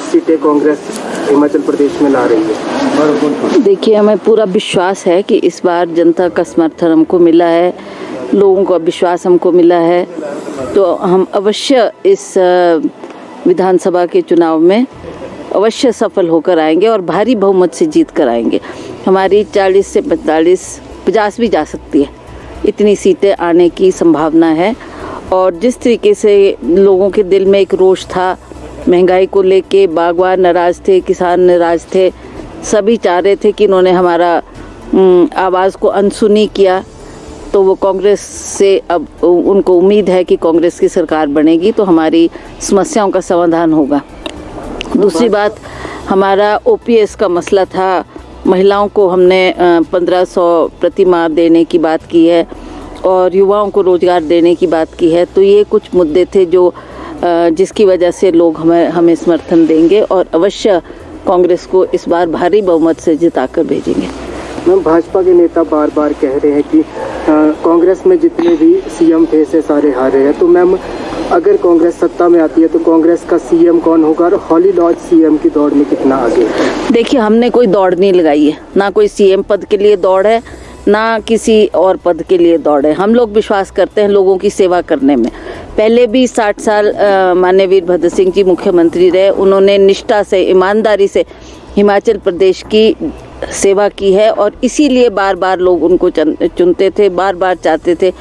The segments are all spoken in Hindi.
सीटें कांग्रेस हिमाचल प्रदेश में ला रही है? देखिए, हमें पूरा विश्वास है कि इस बार जनता का समर्थन हमको मिला है, लोगों का विश्वास हमको मिला है, तो हम अवश्य इस विधानसभा के चुनाव में अवश्य सफल होकर आएंगे और भारी बहुमत से जीत कर आएंगे। हमारी 40 से 45, 50 भी जा सकती है, इतनी सीटें आने की संभावना है। और जिस तरीके से लोगों के दिल में एक रोष था, महंगाई को लेके बागवान नाराज़ थे, किसान नाराज़ थे, सभी चाह रहे थे कि इन्होंने हमारा आवाज़ को अनसुनी किया, तो वो कांग्रेस से अब उनको उम्मीद है कि कांग्रेस की सरकार बनेगी तो हमारी समस्याओं का समाधान होगा। दूसरी बात, हमारा ओपीएस का मसला था, महिलाओं को हमने 1500 प्रति माह देने की बात की है और युवाओं को रोज़गार देने की बात की है। तो ये कुछ मुद्दे थे जो जिसकी वजह से लोग हमें समर्थन देंगे और अवश्य कांग्रेस को इस बार भारी बहुमत से जिताकर भेजेंगे। मैम, भाजपा के नेता बार बार कह रहे हैं कि कांग्रेस में जितने भी सीएम थे से सारे हारे हैं, तो मैम अगर कांग्रेस सत्ता में आती है तो कांग्रेस का सीएम कौन होगा और हॉली लॉज सीएम की दौड़ में कितना आगे है? देखिए, हमने कोई दौड़ नहीं लगाई है, ना कोई सीएम पद के लिए दौड़ है, ना किसी और पद के लिए दौड़ है। हम लोग विश्वास करते हैं लोगों की सेवा करने में। पहले भी 60 साल माननीय वीरभद्र सिंह जी मुख्यमंत्री रहे, उन्होंने निष्ठा से, ईमानदारी से हिमाचल प्रदेश की सेवा की है और इसीलिए बार बार लोग उनको चुनते थे, बार बार चाहते थे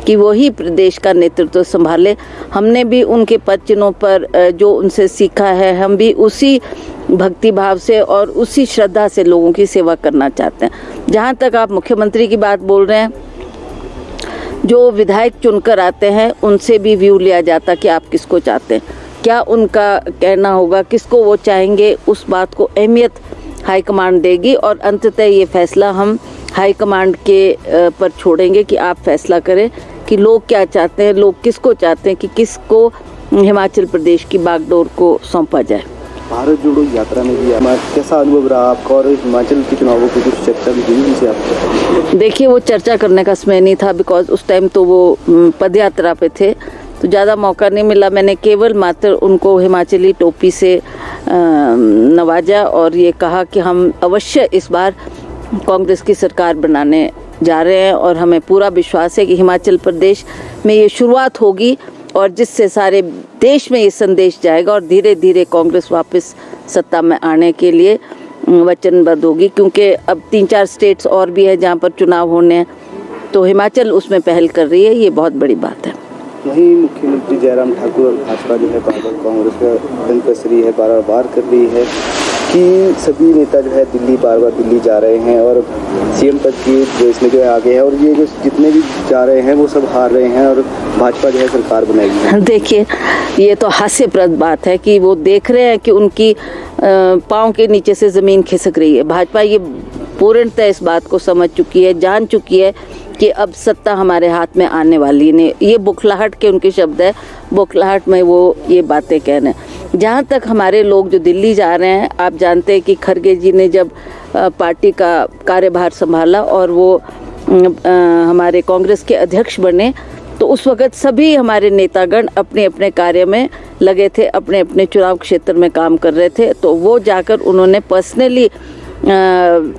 कि वही प्रदेश का नेतृत्व संभाले। हमने भी उनके पद चिन्हों पर जो उनसे सीखा है, हम भी उसी भक्ति भाव से और उसी श्रद्धा से लोगों की सेवा करना चाहते हैं। जहाँ तक आप मुख्यमंत्री की बात बोल रहे हैं, जो विधायक चुनकर आते हैं उनसे भी व्यू लिया जाता कि आप किसको चाहते हैं, क्या उनका कहना होगा, किसको वो चाहेंगे, उस बात को अहमियत हाईकमांड देगी और अंततः ये फैसला हम हाईकमांड के पर छोड़ेंगे कि आप फैसला करें कि लोग क्या चाहते हैं, लोग किसको चाहते हैं कि किसको हिमाचल प्रदेश की बागडोर को सौंपा जाए। भारत जोड़ो यात्रा में भी कैसा अनुभव रहा आपका और हिमाचल के चुनावों की कुछ चर्चा भी हुई उनसे आपको? देखिए, वो चर्चा करने का समय नहीं था, बिकॉज उस टाइम तो वो पदयात्रा पे थे, तो ज़्यादा मौका नहीं मिला। मैंने केवल मात्र उनको हिमाचली टोपी से नवाजा और ये कहा कि हम अवश्य इस बार कांग्रेस की सरकार बनाने जा रहे हैं और हमें पूरा विश्वास है कि हिमाचल प्रदेश में ये शुरुआत होगी और जिससे सारे देश में ये संदेश जाएगा और धीरे धीरे कांग्रेस वापस सत्ता में आने के लिए वचनबद्ध होगी, क्योंकि अब 3-4 स्टेट्स और भी है जहाँ पर चुनाव होने हैं, तो हिमाचल उसमें पहल कर रही है, ये बहुत बड़ी बात है। वहीं मुख्यमंत्री जयराम ठाकुर और भाजपा जो है बार बार कांग्रेस का दल कस रही है, बार कर रही है कि सभी नेता जो है दिल्ली बार दिल्ली जा रहे हैं और सीएम पद की रेस में जो है आगे है और ये जो जितने भी जा रहे हैं वो सब हार रहे हैं और भाजपा जो है सरकार बनाएगी। देखिए, ये तो हास्यप्रद बात है कि वो देख रहे हैं कि उनकी पाँव के नीचे से ज़मीन खिसक रही है। भाजपा ये पूर्णतः इस बात को समझ चुकी है, जान चुकी है कि अब सत्ता हमारे हाथ में आने वाली नहीं। ये बुखलाहट के उनके शब्द है, बुखलाहट में वो ये बातें कह रहे हैं। जहाँ तक हमारे लोग जो दिल्ली जा रहे हैं, आप जानते हैं कि खड़गे जी ने जब पार्टी का कार्यभार संभाला और वो हमारे कांग्रेस के अध्यक्ष बने, तो उस वक़्त सभी हमारे नेतागण अपने अपने कार्य में लगे थे, अपने अपने चुनाव क्षेत्र में काम कर रहे थे। तो वो जाकर उन्होंने पर्सनली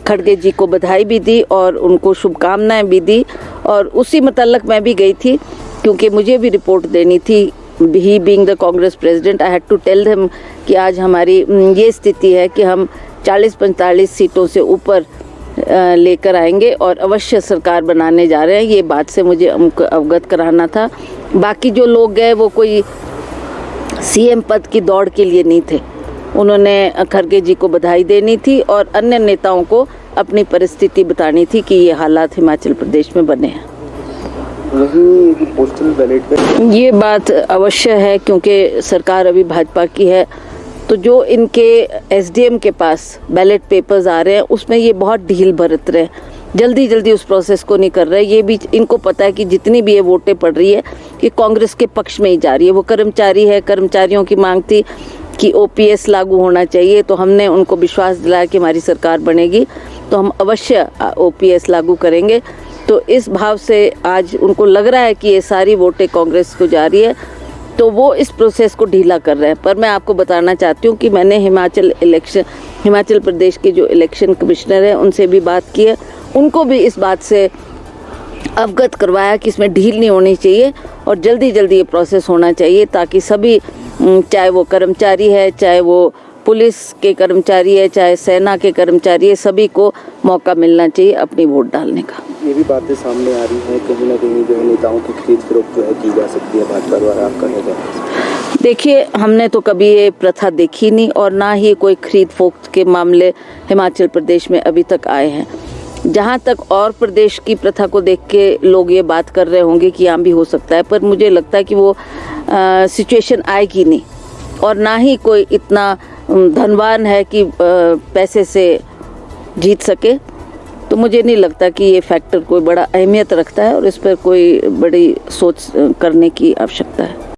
खड़गे जी को बधाई भी दी और उनको शुभकामनाएं भी दी और उसी मतलब मैं भी गई थी, क्योंकि मुझे भी रिपोर्ट देनी थी। ही being the Congress president, I had to tell them कि आज हमारी ये स्थिति है कि हम 40-45 सीटों से ऊपर लेकर आएंगे और अवश्य सरकार बनाने जा रहे हैं। ये बात से मुझे अवगत कराना था। बाकी जो लोग गए वो कोई सीएम पद की दौड़ के लिए नहीं थे, उन्होंने खड़गे जी को बधाई देनी थी और अन्य नेताओं को अपनी परिस्थिति बतानी थी कि ये हालात हिमाचल प्रदेश में बने हैं। वहीं पोस्टल बैलेट पे ये बात अवश्य है, क्योंकि सरकार अभी भाजपा की है, तो जो इनके एसडीएम के पास बैलेट पेपर्स आ रहे हैं उसमें ये बहुत ढील बरत रहे हैं, जल्दी उस प्रोसेस को नहीं कर रहे। ये भी इनको पता है कि जितनी भी ये वोटें पड़ रही है कि कांग्रेस के पक्ष में ही जा रही है। वो कर्मचारी है, कर्मचारियों की मांग थी कि ओपीएस लागू होना चाहिए, तो हमने उनको विश्वास दिलाया कि हमारी सरकार बनेगी तो हम अवश्य ओपीएस लागू करेंगे। तो इस भाव से आज उनको लग रहा है कि ये सारी वोटें कांग्रेस को जा रही है, तो वो इस प्रोसेस को ढीला कर रहे हैं। पर मैं आपको बताना चाहती हूँ कि मैंने हिमाचल प्रदेश के जो इलेक्शन कमिश्नर हैं उनसे भी बात की है, उनको भी इस बात से अवगत करवाया कि इसमें ढील नहीं होनी चाहिए और जल्दी जल्दी ये प्रोसेस होना चाहिए, ताकि सभी, चाहे वो कर्मचारी है, चाहे वो पुलिस के कर्मचारी है, चाहे सेना के कर्मचारी है, सभी को मौका मिलना चाहिए अपनी वोट डालने का। ये भी बातें सामने आ रही हैं, कहीं ना कहीं जो है नेताओं की खरीद फरोख्त जो है की जा सकती है भाजपा द्वारा, आपका क्या कहना है? देखिए, हमने तो कभी ये प्रथा देखी नहीं और ना ही कोई खरीद फरोख्त के मामले हिमाचल प्रदेश में अभी तक आए हैं। जहाँ तक और प्रदेश की प्रथा को देख के लोग ये बात कर रहे होंगे कि यहाँ भी हो सकता है, पर मुझे लगता है कि वो सिचुएशन आएगी नहीं और ना ही कोई इतना धनवान है कि पैसे से जीत सके। तो मुझे नहीं लगता कि ये फैक्टर कोई बड़ा अहमियत रखता है और इस पर कोई बड़ी सोच करने की आवश्यकता है।